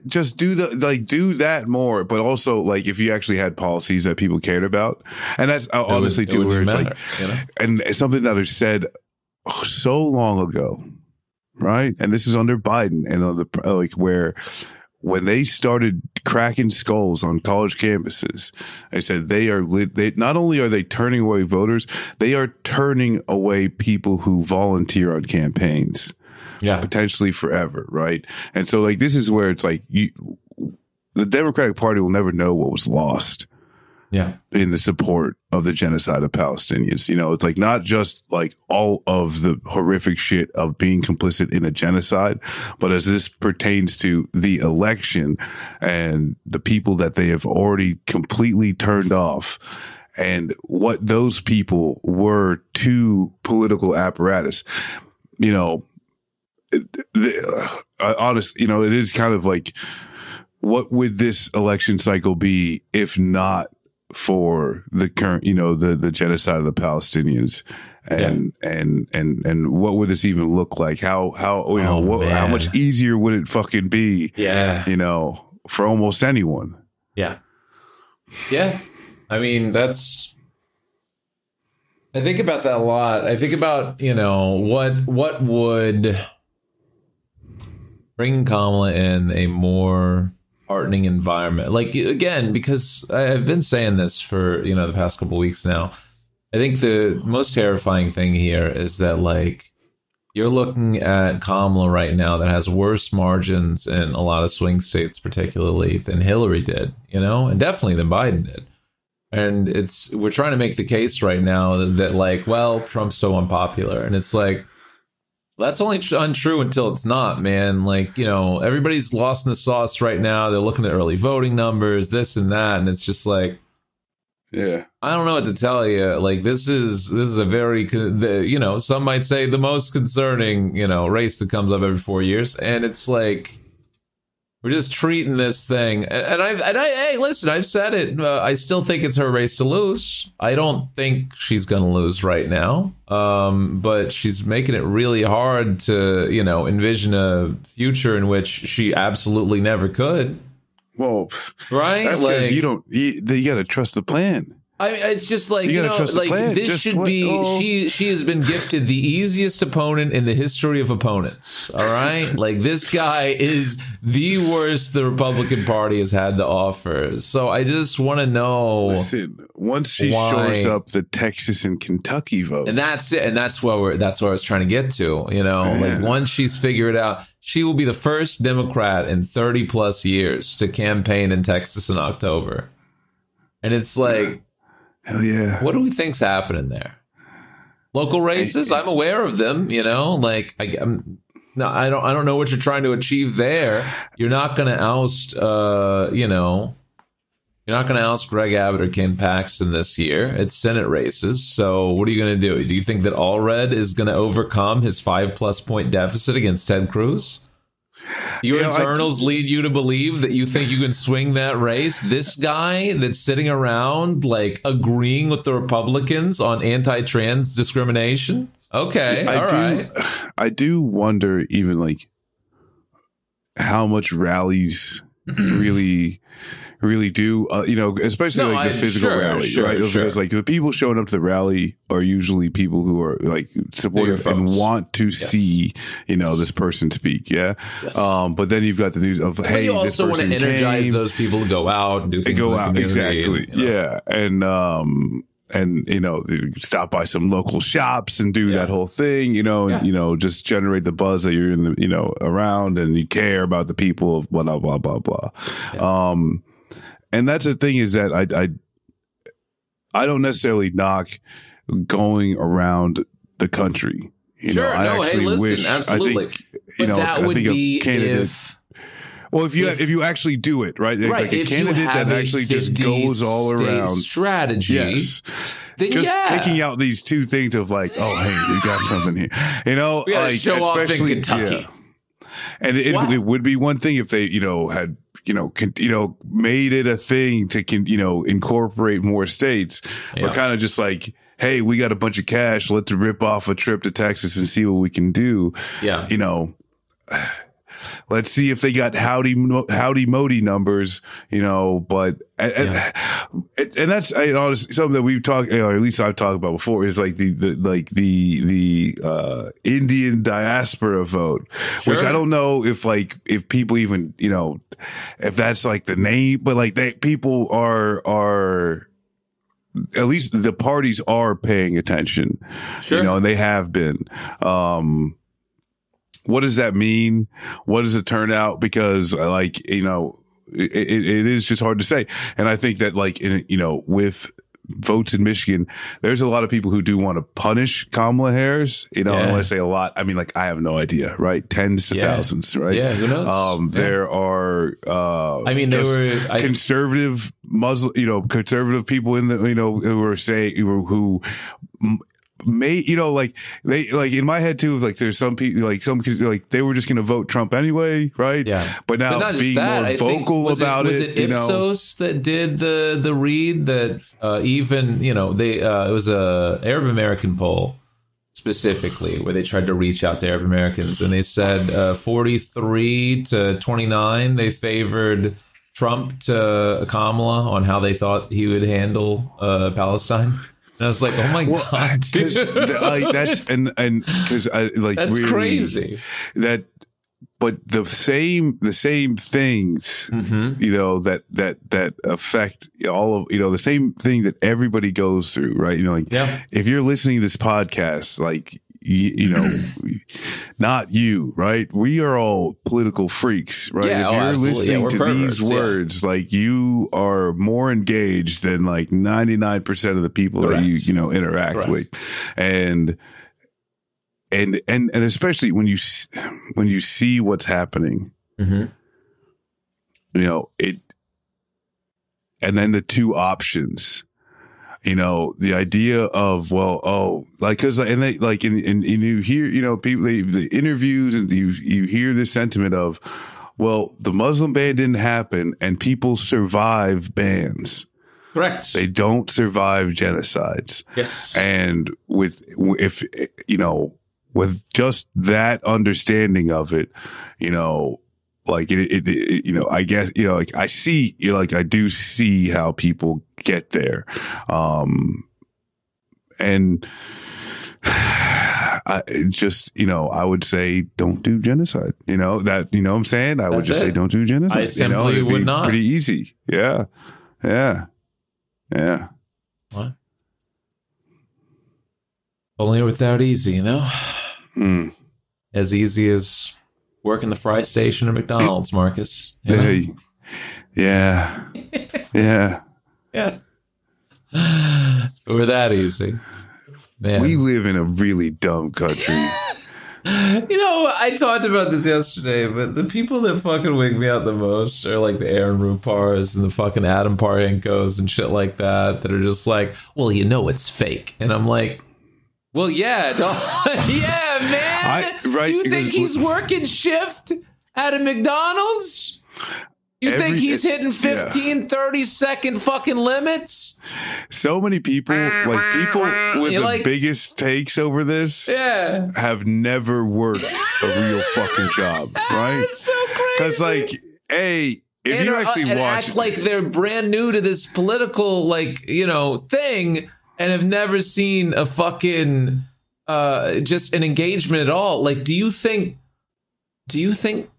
just do do that more. But also, like, if you actually had policies that people cared about, and that's honestly too, where it's matter, and it's something that was said so long ago, right? And this is under Biden and on the where when they started cracking skulls on college campuses, they said they not only are they turning away voters, they are turning away people who volunteer on campaigns. Potentially forever, right? And so, like, this is where it's like the Democratic Party will never know what was lost. In the support of the genocide of Palestinians. It's like not just like all of the horrific shit of being complicit in a genocide, but as this pertains to the election and the people that they have already completely turned off and what those people were to political apparatus, honestly, it is kind of like, what would this election cycle be if not for the current, the genocide of the Palestinians, and what would this even look like? How much easier would it fucking be? For almost anyone. I mean, I think about that a lot. I think about, what would bring Kamala in a more heartening environment. Like, again, because I've been saying this for, the past couple of weeks now. I think the most terrifying thing here is that, like, you're looking at Kamala right now that has worse margins in a lot of swing states, particularly than Hillary did, and definitely than Biden did. And we're trying to make the case right now that like, well, Trump's so unpopular. And it's like, that's only untrue until it's not, man. Like, everybody's lost in the sauce right now. They're looking at early voting numbers, this and that. And it's just like, I don't know what to tell you. Like, this is a very, some might say the most concerning, race that comes up every 4 years. And it's like, we're just treating this thing. Hey, listen, I've said it. I still think it's her race to lose. I don't think she's going to lose right now. But she's making it really hard to, envision a future in which she absolutely never could. Well, right? That's because you got to trust the plan. I mean, it's just like, this should be, she has been gifted the easiest opponent in the history of opponents. All right. Like, this guy is the worst the Republican Party has had to offer. So I just want to know. Listen, once she shores up the Texas and Kentucky vote. And that's it. And that's where I was trying to get to, like, once she's figured out, she will be the first Democrat in 30 plus years to campaign in Texas in October. And it's like, hell yeah. What do we think's happening there? Local races, I'm aware of them, like I don't know what you're trying to achieve there. You're not going to oust you're not going to oust Greg Abbott or Ken Paxton this year. It's Senate races. So what are you going to do? Do you think that Allred is going to overcome his 5+ point deficit against Ted Cruz? Your internals lead you to believe that you think you can swing that race. This guy that's sitting around like agreeing with the Republicans on anti-trans discrimination. Okay, right. I do wonder even like how much rallies really do, especially the physical rally, right? Because like the people showing up to the rally are usually people who are like supportive and want to see, this person speak. Yeah. Yes. But then you've got the news of, hey, you also want to energize those people to go out and do things. Go out. Exactly. Yeah. And stop by some local shops and do that whole thing, just generate the buzz that you're in the, around and you care about the people of blah, blah, blah, blah. Yeah. And that's the thing is that I don't necessarily knock going around the country. I actually wish, absolutely. I think, but that would be if Well, if you actually do it, right? Right. Like a if candidate you have that a actually just 50 goes all state around. strategy. Yes. Then just yeah. picking out these two things of like, oh, hey, we got something here. You know, We gotta like, show off in especially Kentucky. Yeah. And it would be one thing if they, had, made it a thing to, incorporate more states, or kind of just like, hey, we got a bunch of cash. Let's rip off a trip to Texas and see what we can do. Yeah. Let's see if they got howdy Modi numbers, but, and that's, something that we've talked, or at least I've talked about before, is like the Indian diaspora vote, which I don't know if people even, if that's like the name, but like people are, at least the parties are paying attention, and they have been. What does that mean? What does it turn out? Because it is just hard to say. And I think that with votes in Michigan, there's a lot of people who do want to punish Kamala Harris. And when I say a lot, I mean, I have no idea, right? Tens to thousands, right? Yeah, who knows? There are, conservative Muslim, conservative people in the, who are saying, who may, they in my head too, there's some people, they were just going to vote Trump anyway, right? Yeah. But now being more vocal about it. Was it Ipsos that did the read that even, it was a Arab American poll specifically where they tried to reach out to Arab Americans, and they said 43 to 29, they favored Trump to Kamala on how they thought he would handle Palestine. And I was like, oh my God, dude. That's because that's really crazy. But the same things, that affect all of, the same thing that everybody goes through, right? If you're listening to this podcast, not you, right? We are all political freaks, right? If you're listening to these words, you are more engaged than 99% of the people that you interact with. And especially when you see what's happening, and then the two options, the idea of, cause and they and you hear, people, the interviews, and you hear the sentiment of, the Muslim ban didn't happen and people survive bans. Correct. They don't survive genocides. Yes. And with just that understanding of it, I guess, I see, I do see how people get there. And I would say don't do genocide, what I'm saying? I would just say don't do genocide. I simply would not. Pretty easy. Yeah. Yeah. Yeah. What? Only without easy, as easy as working the fry station at McDonald's, Marcus. Hey, yeah. Yeah. Yeah. We're that easy. Man. We live in a really dumb country. I talked about this yesterday, but the people that fucking wig me out the most are the Aaron Rupars and the fucking Adam Parenkos and shit like that are just it's fake. And I'm like, well, yeah, yeah, man. You think he's working shift at a McDonald's? You think he's hitting 15, 30-second fucking limits? So many people, people with the biggest takes over this have never worked a real fucking job, right? It's so crazy. Because, if you actually watch... act like they're brand new to this political, thing and have never seen a fucking, just an engagement at all. Do you think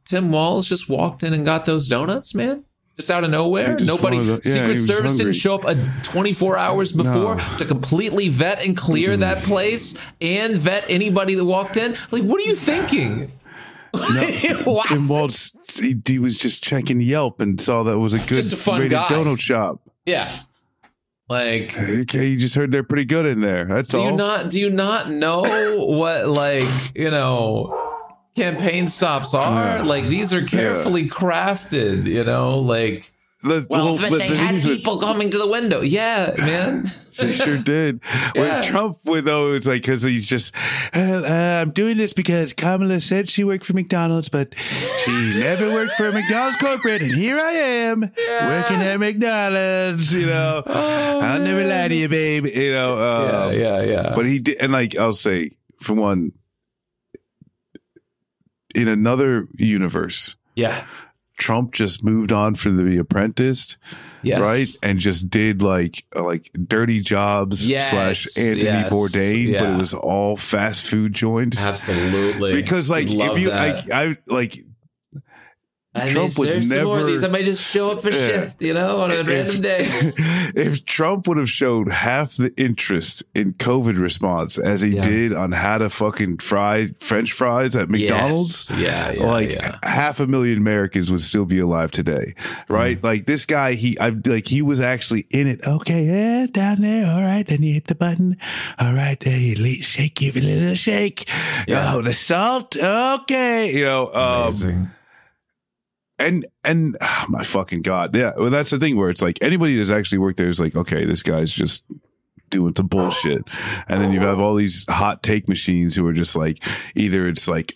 Tim Walz just walked in and got those donuts, man? Just out of nowhere? Nobody, Secret Service didn't show up 24 hours before to completely vet and clear that place and vet anybody that walked in? What are you thinking? No, Tim Walz, he was just checking Yelp and saw that was a good just a fun guy. donut shop. Yeah. Okay, you just heard they're pretty good in there. That's all. Do you not know what, campaign stops are. Like, these are carefully crafted, you know, like, but they had people coming to the window. Yeah, man. They sure did. With Trump, it's like, because he's just, I'm doing this because Kamala said she worked for McDonald's, but she never worked for a McDonald's corporate, and here I am working at McDonald's. You know, I'll never lie to you, babe. You know, yeah. But he did, and like I'll say, for one, in another universe, Trump just moved on from The Apprentice, right? And just did like Dirty Jobs / Anthony Bourdain, but it was all fast food joints. Absolutely. Because like if you Trump was never more of these. I might just show up for shift, you know, on a random day. If Trump would have showed half the interest in COVID response as he did on how to fucking fry French fries at McDonald's, half a million Americans would still be alive today, right? Like this guy, he was actually in it. Okay, down there. All right, then you hit the button. All right, there you shake, give it a little shake. Oh, the salt. Okay, you know, amazing. And oh my fucking God. Yeah. Well, that's the thing where it's like anybody that's actually worked there is like, okay, this guy's just doing some bullshit. And then you have all these hot take machines who are just like, either it's like,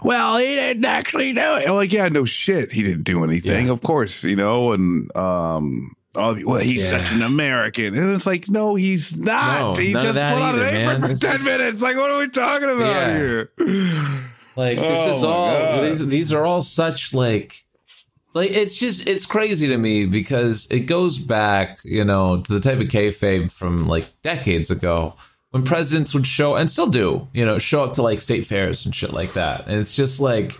well, he didn't actually do it. I'm like, yeah, no shit. He didn't do anything. Of course, you know, and, well, he's such an American. And it's like, no, he's not. He just put on an apron for 10 minutes. Like, what are we talking about here? Like, this is all, these are all such like, it's crazy to me because it goes back, you know, to the type of kayfabe from like decades ago when presidents would show, and still do, you know, show up to like state fairs and shit like that. And it's just like,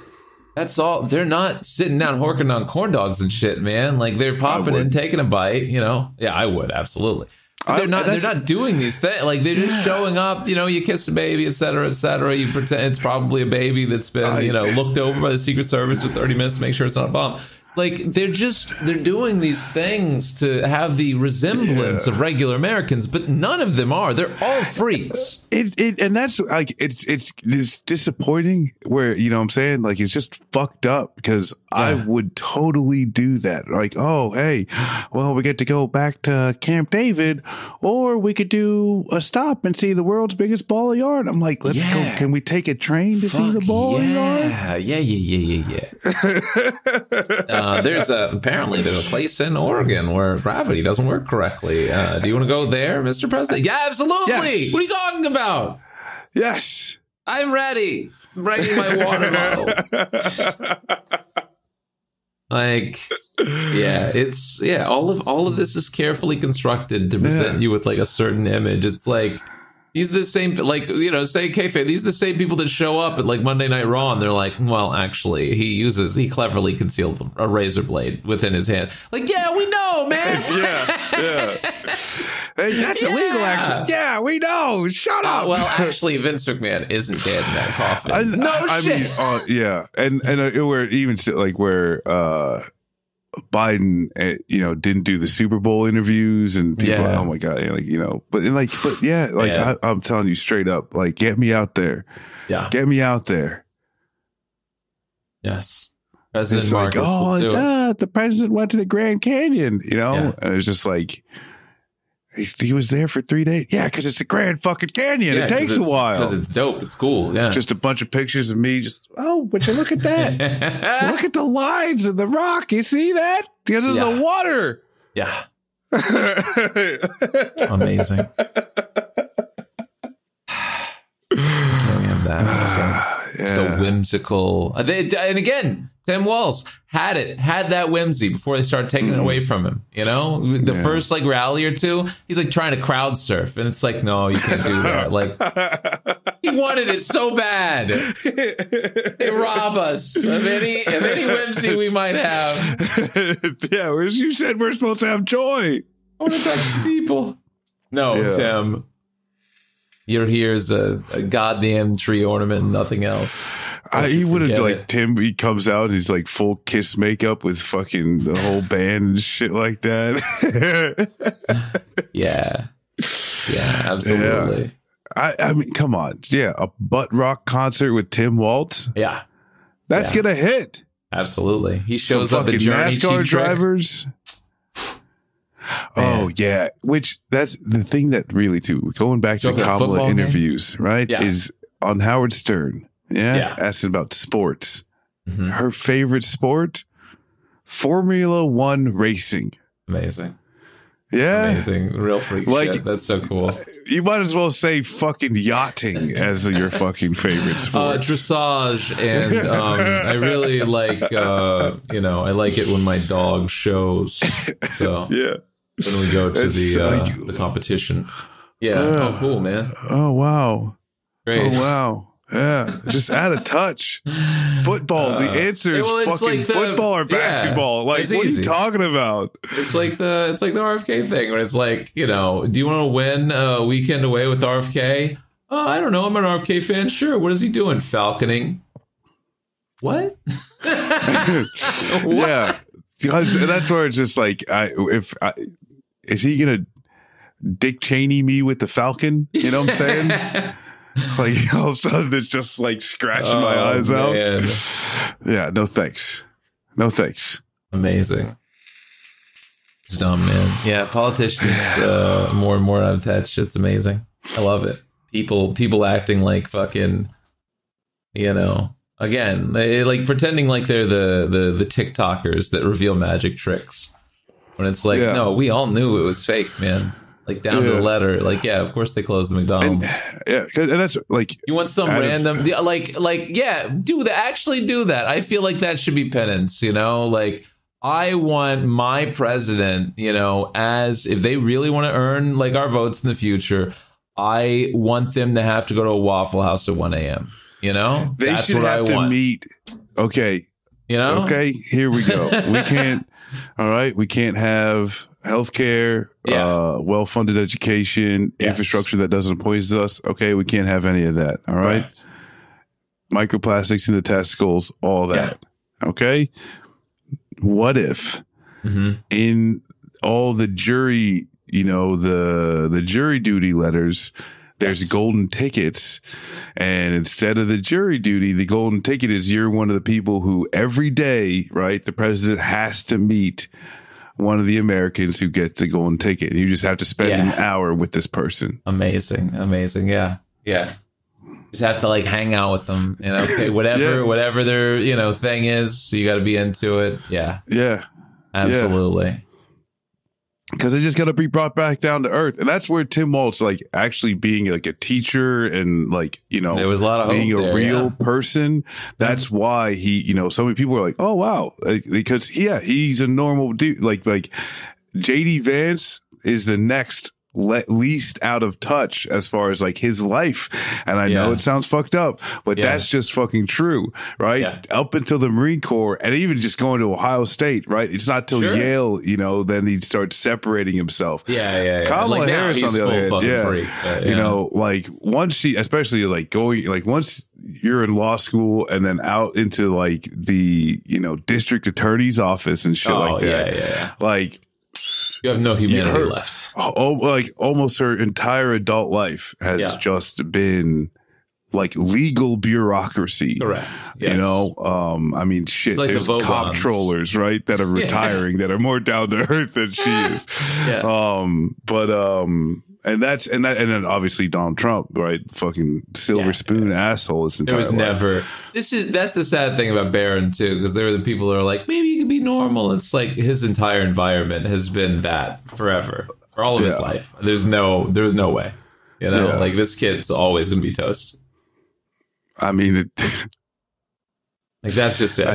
that's all. They're not sitting down horking on corn dogs and shit, man. Like they're popping in, taking a bite, you know. Yeah, I would. Absolutely. They're not doing these things. Like they're just showing up, you know, you kiss a baby, et cetera, you pretend it's probably a baby that's been, you know, looked over by the Secret Service for 30 minutes to make sure it's not a bomb. Like they're doing these things to have the resemblance of regular Americans, but none of them are. They're all freaks. And that's like it's disappointing where, you know what I'm saying? Like it's just fucked up because I would totally do that. Like, oh, hey, well, we get to go back to Camp David, or we could do a stop and see the world's biggest ball of yarn. I'm like, let's go. Can we take a train to see the ball of yarn? Yeah. Apparently there's a place in Oregon where gravity doesn't work correctly. Do you want to go there, Mr. President? Yeah, absolutely. Yes. What are you talking about? Yes. I'm ready. I'm bringing my water bottle. Like, all of this is carefully constructed to present you with like a certain image. It's like, these are the same, like, you know, say kayfabe, these are the same people that show up at like Monday Night Raw and they're like, well, actually, he cleverly concealed a razor blade within his hand. Like, yeah, we know, man. Hey, that's illegal action. Yeah, we know. Shut up. Well, actually, Vince McMahon isn't dead in that coffin. I mean, and where even like where Biden, you know, didn't do the Super Bowl interviews and people, oh my God, like, you know, I'm telling you straight up, like, get me out there. Yeah. Get me out there. Yes. President Marcus. Like, the president went to the Grand Canyon, you know, and it's just like, he was there for 3 days. Yeah, because it's the Grand fucking Canyon. It takes a while. Because it's dope. It's cool. Yeah. Just a bunch of pictures of me. But you look at that. Look at the lines of the rock. You see that? Because of the water. Yeah. Amazing. Can't have that. Just a whimsical. And again, Tim Walz had that whimsy before they started taking it away from him. You know, the first like rally or two, he's like trying to crowd surf, and it's like, no, you can't do that. Like, he wanted it so bad. They rob us of any whimsy we might have. Yeah, whereas you said we're supposed to have joy. I want to touch people. No, Tim. You're here as a goddamn tree ornament and nothing else. He would have, like, Tim, he comes out, he's like full Kiss makeup with fucking the whole band and shit like that. Yeah, absolutely. I mean, come on. Yeah. A butt rock concert with Tim Waltz. Yeah. That's going to hit. Absolutely. He shows Some up at fucking Journey NASCAR Cheap Trick. drivers. Oh, yeah. Which that's the thing that really, too, going back to Kamala Interviews, right? Yeah. Is on Howard Stern. Yeah. Asking about sports. Mm-hmm. Her favorite sport, Formula One racing. Amazing. Yeah. Amazing. Real freak shit. That's so cool. You might as well say fucking yachting as your fucking favorite sport. Dressage. And I really like, I like it when my dog shows. So yeah. When we go to the competition. Yeah. Oh, cool, man. Oh, wow. Great. Oh, wow. Yeah, just add a touch. Football. The answer is fucking football or basketball. Like, what are you talking about? It's like the RFK thing, where it's like, do you want to win a weekend away with RFK? I don't know. I'm an RFK fan. Sure. What is he doing? Falconing. What? Yeah, because that's where it's just like, is he gonna Dick Cheney me with the Falcon? You know what I'm saying? Like, all of a sudden, it's just like scratching my eyes out. Yeah, no thanks. No thanks. Amazing. It's dumb, man. Yeah, politicians more and more out of touch. It's amazing. I love it. People acting like fucking, again, like pretending like they're the TikTokers that reveal magic tricks. When it's like, no, we all knew it was fake, man. Like down to the letter. Like, yeah, of course they closed the McDonald's. And that's like, you want some random, do that. Actually do that. I feel like that should be penance, like I want my president, as if they really want to earn like our votes in the future, I want them to have to go to a Waffle House at 1 a.m. They That's should what have I to want. meet. Okay. Okay, here we go. We can't, all right, we can't have healthcare, well-funded education, infrastructure that doesn't poison us. Okay, we can't have any of that. All right. Microplastics in the testicles, all that. Okay. What if in all the jury, the jury duty letters, there's golden tickets, and instead of the jury duty, the golden ticket is you're one of the people who every day, right, the president has to meet one of the Americans who gets the golden ticket. You just have to spend an hour with this person. Amazing. Yeah. Just have to like hang out with them, okay, whatever their, thing is, you got to be into it. Yeah. Absolutely. Because they just got to be brought back down to earth. And that's where Tim Waltz, like, actually being like a teacher and like, there was a lot of being a real person. That's why he, so many people are like, oh, wow. Because, he's a normal dude. Like JD Vance is the next least out of touch as far as like his life. And I know it sounds fucked up, but that's just fucking true, right? Yeah. Up until the Marine Corps and even just going to Ohio State, right? It's not till Yale, then he starts separating himself. Kamala Harris on the other hand, like once especially like going, like once you're in law school and then out into like the, district attorney's office and shit like that. Like, you have no humanity left. Like almost her entire adult life has just been like legal bureauccy. Correct. Yes. I mean, shit. Like there's comptrollers, right, that are retiring that are more down to earth than she is. And then obviously Donald Trump, right? Fucking silver spoon asshole. His entire life. Never. That's the sad thing about Barron too, because there are the people that are like, maybe you could be normal. It's like his entire environment has been that forever, for all of his life. There's no way, like this kid's always going to be toast. I mean, like that's just it.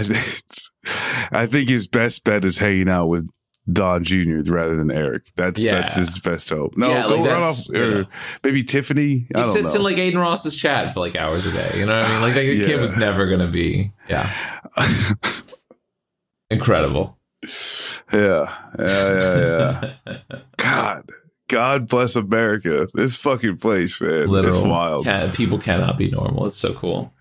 I think his best bet is hanging out with Don Jr. rather than Eric. That's his best hope. No, go run off, or maybe Tiffany. I don't know. He sits in like Aiden Ross's chat for like hours a day. You know what I mean? Like that kid was never gonna be. Incredible. Yeah. God bless America. This fucking place, man. It's wild. People cannot be normal. It's so cool.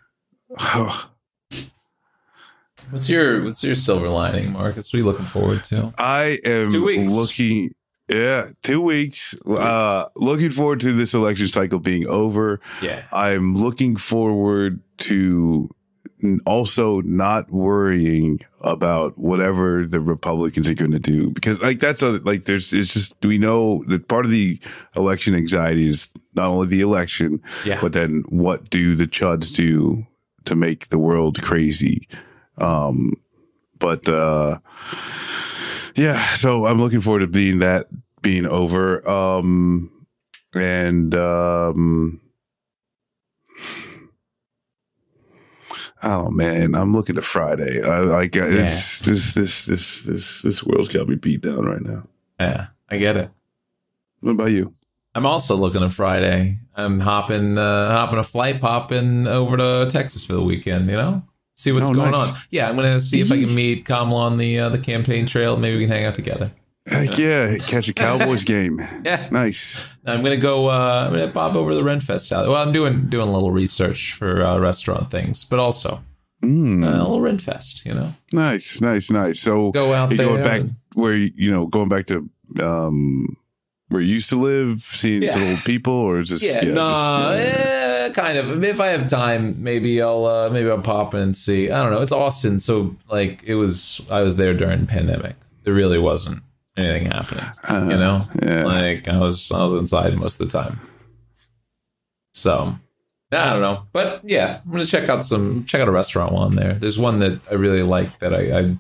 What's your silver lining, Marcus? What are you looking forward to? I am looking. Yeah, 2 weeks. Looking forward to this election cycle being over. Yeah. I'm looking forward to also not worrying about whatever the Republicans are going to do, because it's just, we know that part of the election anxiety is not only the election, but then what do the chuds do to make the world crazy? Yeah, so I'm looking forward to being over. Oh man, I'm looking to Friday. It's this world's got me beat down right now. Yeah, I get it. What about you? I'm also looking at Friday. I'm hopping a flight, popping over to Texas for the weekend. See what's going on. Yeah, I'm gonna see if I can meet Kamala on the campaign trail. Maybe we can hang out together. Heck yeah, catch a Cowboys game. Yeah, nice. I'm gonna go. I'm gonna bob over to the Renfest out. Well, I'm doing a little research for restaurant things, but also a little Renfest. Nice. So go out there. Going back going back to where you used to live, seeing some old people, or is this? Kind of. If I have time, maybe I'll pop in and see. I don't know. It's Austin, so I was there during the pandemic. There really wasn't anything happening. I was inside most of the time. So I don't know, but yeah, I'm gonna check out a restaurant while I'm there. There's one that I really like that I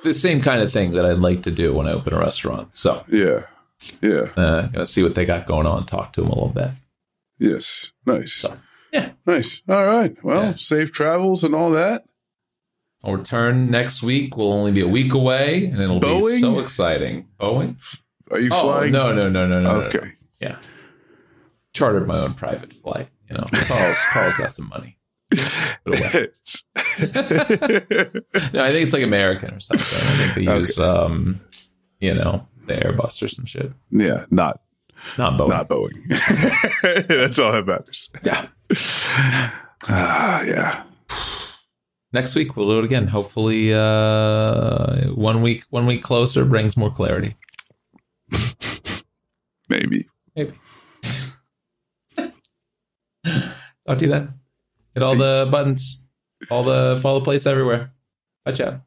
the same kind of thing that I'd like to do when I open a restaurant. So yeah. Gonna see what they got going on. Talk to them a little bit. Yes, nice. So, yeah, nice. All right. Well, safe travels and all that. I'll return next week. We'll only be a week away, and it'll be so exciting. Boeing? Are you flying? No. Okay. No. Yeah. Chartered my own private flight. Carl's got some money. No, I think it's like American or something. I think they use, the Airbus or some shit. Yeah, not Boeing. Not Boeing. That's all that matters. Yeah. Yeah. Next week we'll do it again. Hopefully, 1 week closer brings more clarity. Maybe. Talk to you then. Hit all the buttons. Follow the place everywhere. Bye, chat.